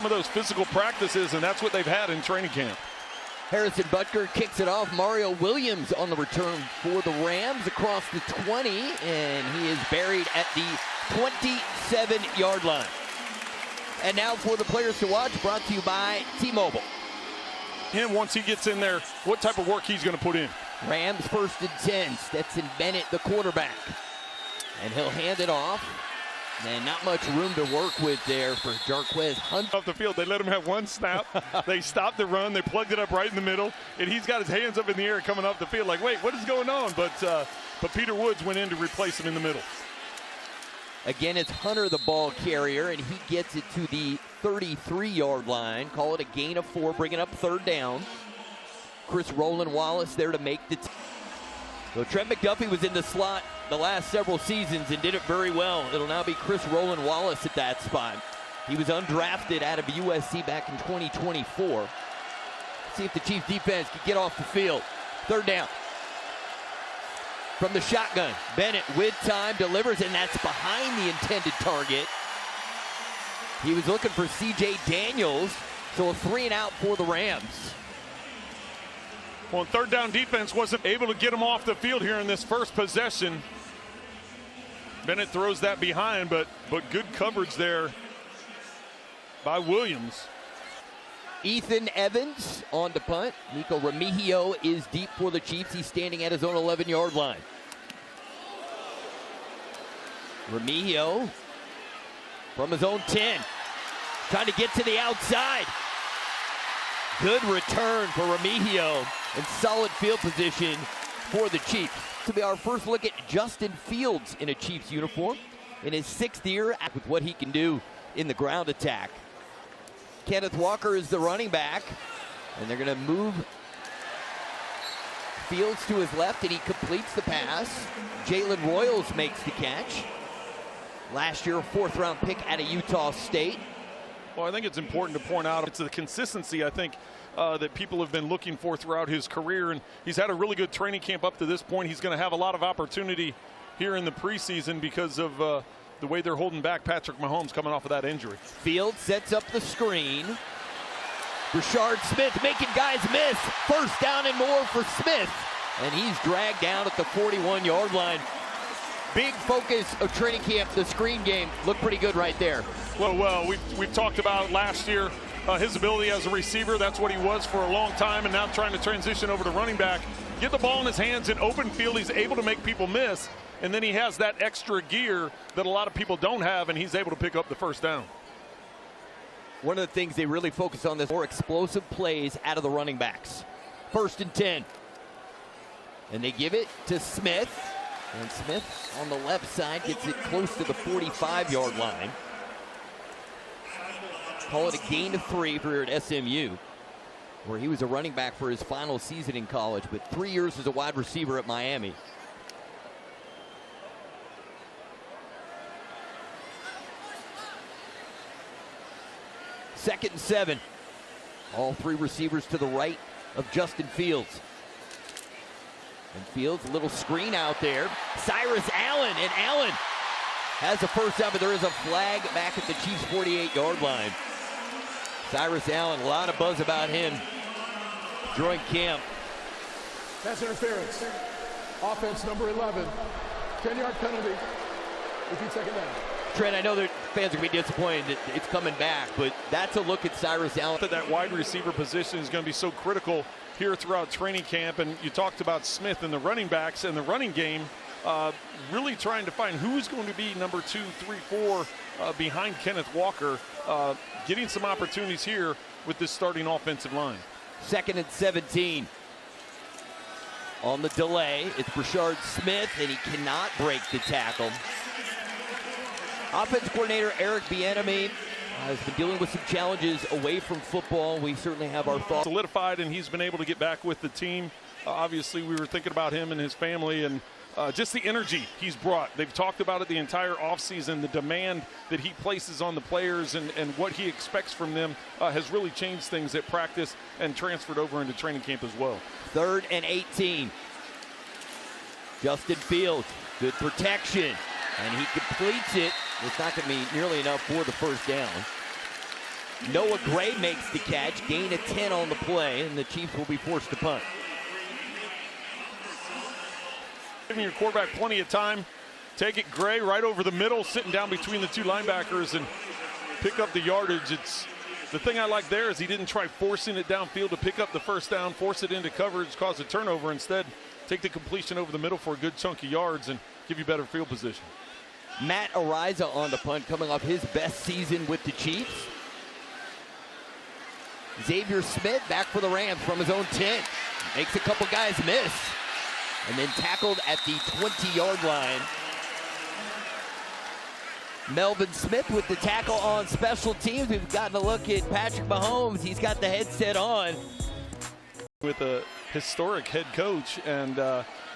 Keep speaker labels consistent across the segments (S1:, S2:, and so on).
S1: Some of those physical practices, and that's what they've had in training camp.
S2: Harrison Butker kicks it off. Mario Williams on the return for the Rams across the 20, and he is buried at the 27-yard line. And now for the players to watch, brought to you by T-Mobile.
S1: Him, once he gets in there, what type of work he's going to put in.
S2: Rams 1st and 10. Stetson Bennett, the quarterback. And he'll hand it off. And not much room to work with there for Jarquez Hunt.
S1: Off the field, they let him have one snap. They stopped the run. They plugged it up right in the middle. And he's got his hands up in the air coming off the field like, wait, what is going on? But Peter Woods went in to replace him in the middle.
S2: Again, it's Hunter, the ball carrier, and he gets it to the 33-yard line. Call it a gain of 4, bringing up 3rd down. Chris Roland Wallace there to make the So Trent McDuffie was in the slot the last several seasons and did it very well. It'll now be Chris Roland Wallace at that spot. He was undrafted out of USC back in 2024. See if the Chiefs defense can get off the field. 3rd down. From the shotgun, Bennett with time delivers, and that's behind the intended target. He was looking for C.J. Daniels, so a 3-and-out for the Rams.
S1: Well, 3rd down defense wasn't able to get him off the field here in this first possession. Bennett throws that behind, but good coverage there by Williams.
S2: Ethan Evans on to punt. Nico Remigio is deep for the Chiefs. He's standing at his own 11-yard line. Remigio from his own 10. Trying to get to the outside. Good return for Remigio and solid field position for the Chiefs. This will be our first look at Justin Fields in a Chiefs uniform in his 6th year with what he can do in the ground attack. Kenneth Walker is the running back, and they're going to move Fields to his left, and he completes the pass. Jalen Royals makes the catch. Last year, a 4th-round pick out of Utah State.
S1: Well, I think it's important to point out it's the consistency, I think, that people have been looking for throughout his career, and he's had a really good training camp up to this point. He's going to have a lot of opportunity here in the preseason because of the way they're holding back Patrick Mahomes coming off of that injury.
S2: Fields sets up the screen. Rashard Smith making guys miss. 1st down and more for Smith. And he's dragged down at the 41-yard line. Big focus of training camp, the screen game. Looked pretty good right there.
S1: Well, we've talked about last year his ability as a receiver. That's what he was for a long time, and now trying to transition over to running back. Get the ball in his hands in open field. He's able to make people miss. And then he has that extra gear that a lot of people don't have, and he's able to pick up the 1st down.
S2: One of the things they really focus on this more explosive plays out of the running backs. 1st and 10. And they give it to Smith. And Smith on the left side gets it close to the 45-yard line. Call it a gain of 3 for at SMU, where he was a running back for his final season in college, but 3 years as a wide receiver at Miami. Second and 7. All 3 receivers to the right of Justin Fields. And Fields, a little screen out there. Cyrus Allen, and Allen has a 1st down, but there is a flag back at the Chiefs' 48-yard line. Cyrus Allen, a lot of buzz about him during camp.
S3: Pass interference. Offense number 11. 10-yard penalty. Repeat 2nd down.
S2: Trent, I know that fans are going to be disappointed that it's coming back, but that's a look at Cyrus Allen.
S1: That wide receiver position is going to be so critical here throughout training camp, and you talked about Smith and the running backs and the running game, really trying to find who's going to be number 2, 3, 4 behind Kenneth Walker, getting some opportunities here with this starting offensive line.
S2: 2nd and 17. On the delay, it's Rashard Smith, and he cannot break the tackle. Offensive coordinator Eric Bieniemy has been dealing with some challenges away from football. We certainly have our thoughts.
S1: Solidified, and he's been able to get back with the team. Obviously, we were thinking about him and his family, and just the energy he's brought. They've talked about it the entire offseason. The demand that he places on the players and what he expects from them has really changed things at practice and transferred over into training camp as well.
S2: 3rd and 18. Justin Fields, good protection, and he completes it. It's not going to be nearly enough for the 1st down. Noah Gray makes the catch, gain of 10 on the play, and the Chiefs will be forced to punt.
S1: Giving your quarterback plenty of time. Take it, Gray, right over the middle, sitting down between the two linebackers and pick up the yardage. It's the thing I like there is he didn't try forcing it downfield to pick up the first down, force it into coverage, cause a turnover. Instead, take the completion over the middle for a good chunk of yards and give you better field position.
S2: Matt Ariza on the punt, coming off his best season with the Chiefs. Xavier Smith back for the Rams from his own 10. Makes a couple guys miss. And then tackled at the 20-yard line. Melvin Smith with the tackle on special teams. We've gotten a look at Patrick Mahomes. He's got the headset on.
S1: With a historic head coach and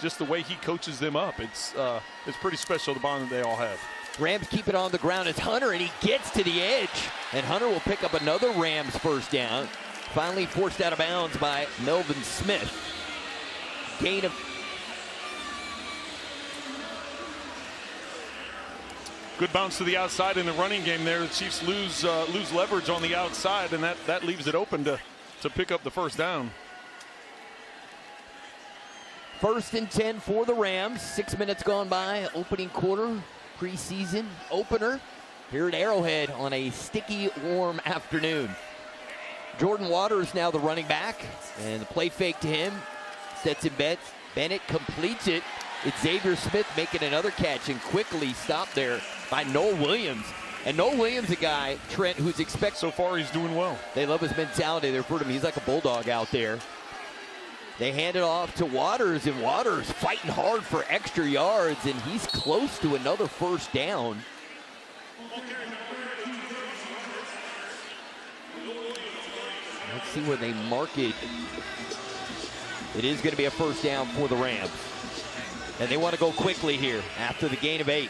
S1: just the way he coaches them up, it's pretty special, the bond that they all have.
S2: Rams keep it on the ground. It's Hunter, and he gets to the edge. And Hunter will pick up another Rams first down. Finally forced out of bounds by Melvin Smith. Gain of...
S1: Good bounce to the outside in the running game there. The Chiefs lose leverage on the outside, and that leaves it open to pick up the first down.
S2: 1st and 10 for the Rams. 6 minutes gone by. Opening quarter, preseason opener here at Arrowhead on a sticky, warm afternoon. Jordan Waters now the running back, and the play fake to him. Sets it Bennett completes it. It's Xavier Smith making another catch and quickly stopped there by Noel Williams. And Noel Williams, a guy, Trent, who's expected.
S1: So far, he's doing well.
S2: They love his mentality. They refer to him. He's like a bulldog out there. They hand it off to Waters, and Waters fighting hard for extra yards, and he's close to another first down. Let's see where they mark it. It is going to be a first down for the Rams. And they want to go quickly here after the gain of 8.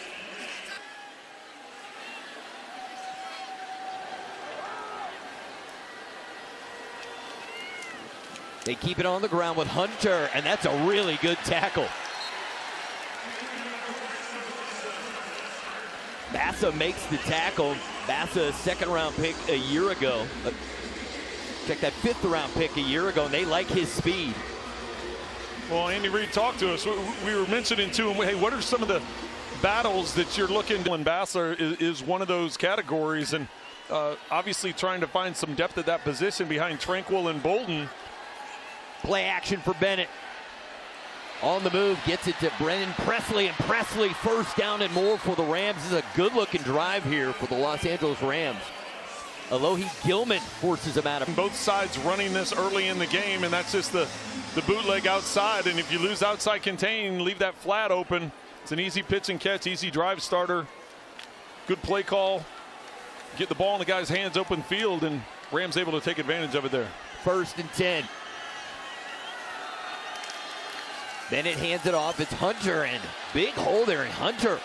S2: They keep it on the ground with Hunter, and that's a really good tackle. Bassa makes the tackle. Bassa, a 2nd-round pick a year ago. Check that 5th-round pick a year ago, and they like his speed.
S1: Well, Andy Reid talked to us. We were mentioning to him, hey, what are some of the battles that you're looking to? And Bassa is one of those categories, and obviously trying to find some depth at that position behind Tranquil and Bolden.
S2: Play action for Bennett. On the move, gets it to Brennan Presley, and Presley first down and more for the Rams. This is a good-looking drive here for the Los Angeles Rams. Alohi Gilman forces him out of.
S1: Both sides running this early in the game, and that's just the bootleg outside. And if you lose outside contain, leave that flat open. It's an easy pitch and catch, easy drive starter. Good play call. Get the ball in the guy's hands, open field, and Rams able to take advantage of it there.
S2: 1st and 10. Bennett hands it off. It's Hunter, and big hole there, and Hunter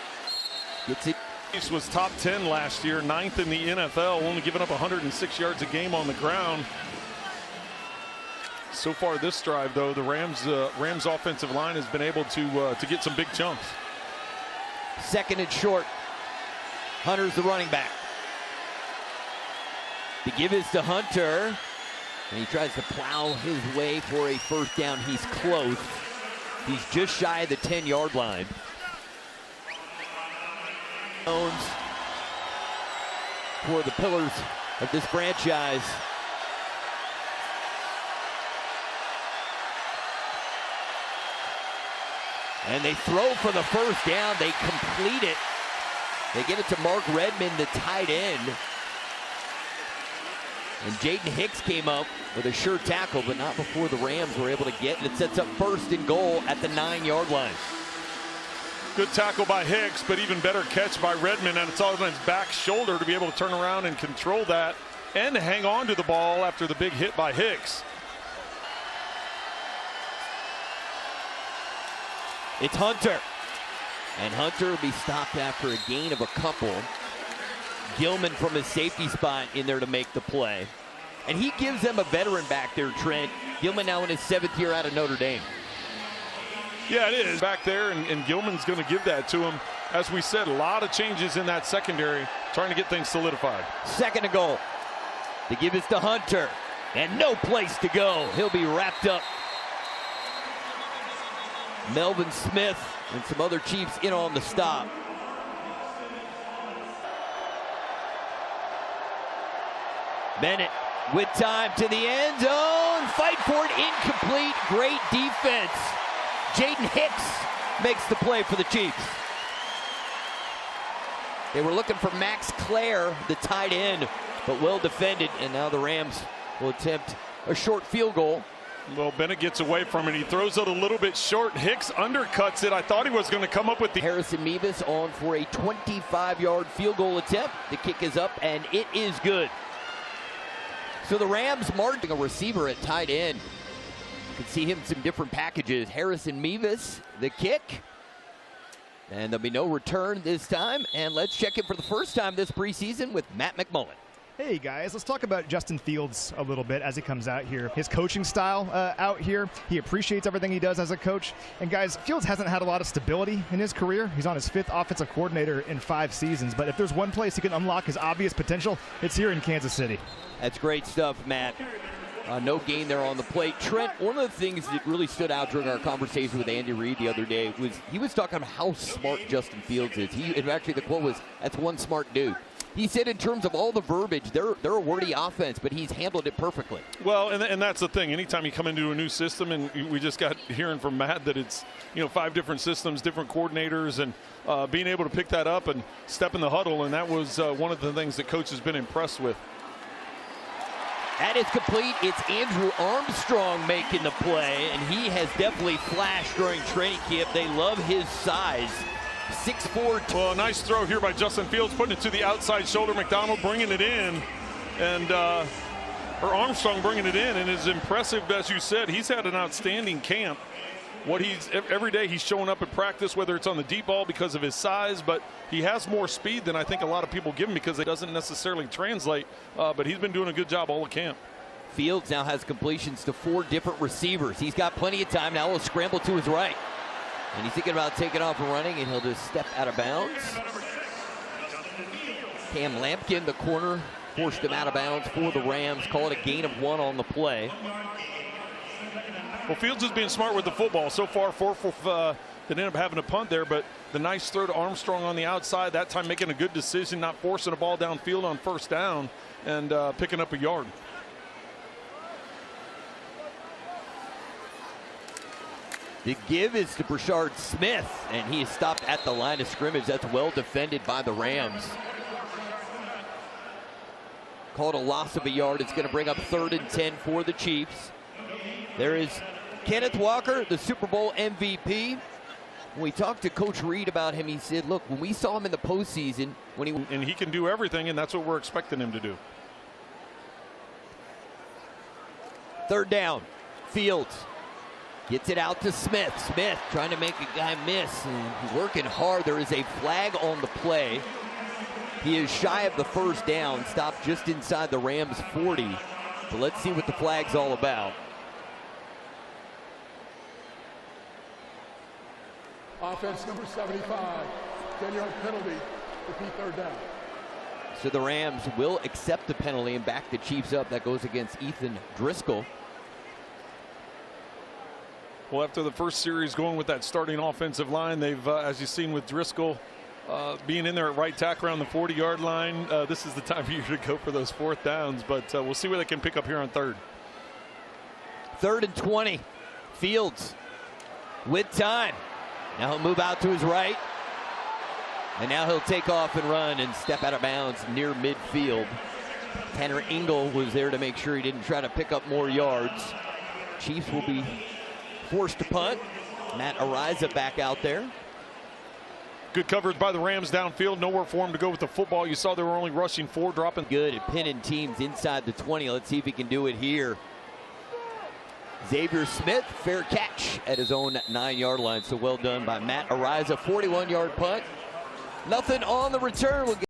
S2: gets it.
S1: Chiefs was top 10 last year, 9th in the NFL, only giving up 106 yards a game on the ground. So far this drive, though, the Rams offensive line has been able to get some big chunks.
S2: 2nd and short. Hunter's the running back. The give is to Hunter, and he tries to plow his way for a first down. He's close. He's just shy of the 10-yard line. For the pillars of this franchise. And they throw for the first down. They complete it. They get it to Mark Redmond, the tight end. And Jaden Hicks came up with a sure tackle, but not before the Rams were able to get it. It sets up 1st and goal at the 9-yard line.
S1: Good tackle by Hicks, but even better catch by Redmond, and it's all on his back shoulder to be able to turn around and control that and hang on to the ball after the big hit by Hicks.
S2: It's Hunter. And Hunter will be stopped after a gain of a couple. Gilman from his safety spot in there to make the play. And he gives them a veteran back there, Trent. Gilman now in his 7th year out of Notre Dame.
S1: Yeah, it is back there, and Gilman's going to give that to him. As we said, a lot of changes in that secondary, trying to get things solidified.
S2: 2nd and goal. The give is to Hunter, and no place to go. He'll be wrapped up. Melvin Smith and some other Chiefs in on the stop. Bennett with time to the end zone. Fight for it, incomplete. Great defense. Jaden Hicks makes the play for the Chiefs. They were looking for Max Clare, the tight end, but well defended, and now the Rams will attempt a short field goal.
S1: Well, Bennett gets away from it. He throws it a little bit short. Hicks undercuts it. I thought he was going to come up with the...
S2: Harrison Mevis on for a 25-yard field goal attempt. The kick is up, and it is good. So the Rams marching a receiver at tight end. You can see him in some different packages. Harrison Mevis, the kick. And there'll be no return this time. And let's check in for the first time this preseason with Matt McMullen.
S4: Hey guys, let's talk about Justin Fields a little bit as he comes out here. His coaching style out here, he appreciates everything he does as a coach. And guys, Fields hasn't had a lot of stability in his career. He's on his 5th offensive coordinator in 5 seasons. But if there's one place he can unlock his obvious potential, it's here in Kansas City.
S2: That's great stuff, Matt. No gain there on the plate. Trent, one of the things that really stood out during our conversation with Andy Reid the other day was he was talking about how smart Justin Fields is. Actually, the quote was, "That's one smart dude." He said in terms of all the verbiage, they're a wordy offense, but he's handled it perfectly.
S1: Well, and that's the thing. Anytime you come into a new system, and we just got hearing from Matt that it's 5 different systems, different coordinators, and being able to pick that up and step in the huddle, and that was one of the things that coach has been impressed with.
S2: That is complete. It's Andrew Armstrong making the play, and he has definitely flashed during training camp. They love his size. 6'4".
S1: Well, a nice throw here by Justin Fields, putting it to the outside shoulder. McDonald bringing it in, and or Armstrong bringing it in, and as impressive as you said, he's had an outstanding camp. Every day he's showing up at practice, whether it's on the deep ball because of his size, but he has more speed than I think a lot of people give him because it doesn't necessarily translate, but he's been doing a good job all of camp.
S2: Fields now has completions to 4 different receivers. He's got plenty of time. Now he'll scramble to his right. And he's thinking about taking off and running, and he'll just step out of bounds. Cam Lampkin, the corner, forced him out of bounds for the Rams. Call it a gain of 1 on the play.
S1: Well, Fields is being smart with the football. So far, 4 for they ended up having a punt there, but the nice throw to Armstrong on the outside, that time making a good decision, not forcing a ball downfield on 1st down, and picking up a yard.
S2: The give is to Brashard Smith, and he is stopped at the line of scrimmage. That's well defended by the Rams. Called a loss of a yard. It's going to bring up 3rd and 10 for the Chiefs. There is Kenneth Walker, the Super Bowl MVP. When we talked to Coach Reid about him, he said, look, when we saw him in the postseason,
S1: and he can do everything, and that's what we're expecting him to do.
S2: 3rd down, Fields gets it out to Smith. Smith trying to make a guy miss, and he's working hard. There is a flag on the play. He is shy of the 1st down, stopped just inside the Rams 40. So let's see what the flag's all about.
S3: Offense number 75, 10-yard penalty, repeat 3rd down.
S2: So the Rams will accept the penalty and back the Chiefs up. That goes against Ethan Driscoll.
S1: Well, after the first series going with that starting offensive line, they've, as you've seen with Driscoll, being in there at right tackle around the 40-yard line, this is the time for you to go for those 4th downs, but we'll see what they can pick up here on 3rd.
S2: 3rd and 20. Fields with time. Now he'll move out to his right. And now he'll take off and run and step out of bounds near midfield. Tanner Engel was there to make sure he didn't try to pick up more yards. Chiefs will be forced to punt. Matt Ariza back out there.
S1: Good coverage by the Rams downfield. Nowhere for him to go with the football. You saw they were only rushing 4, dropping.
S2: Good at pinning teams inside the 20. Let's see if he can do it here. Xavier Smith, fair catch at his own 9-yard line. So well done by Matt Ariza. 41-yard punt. Nothing on the return. We'll get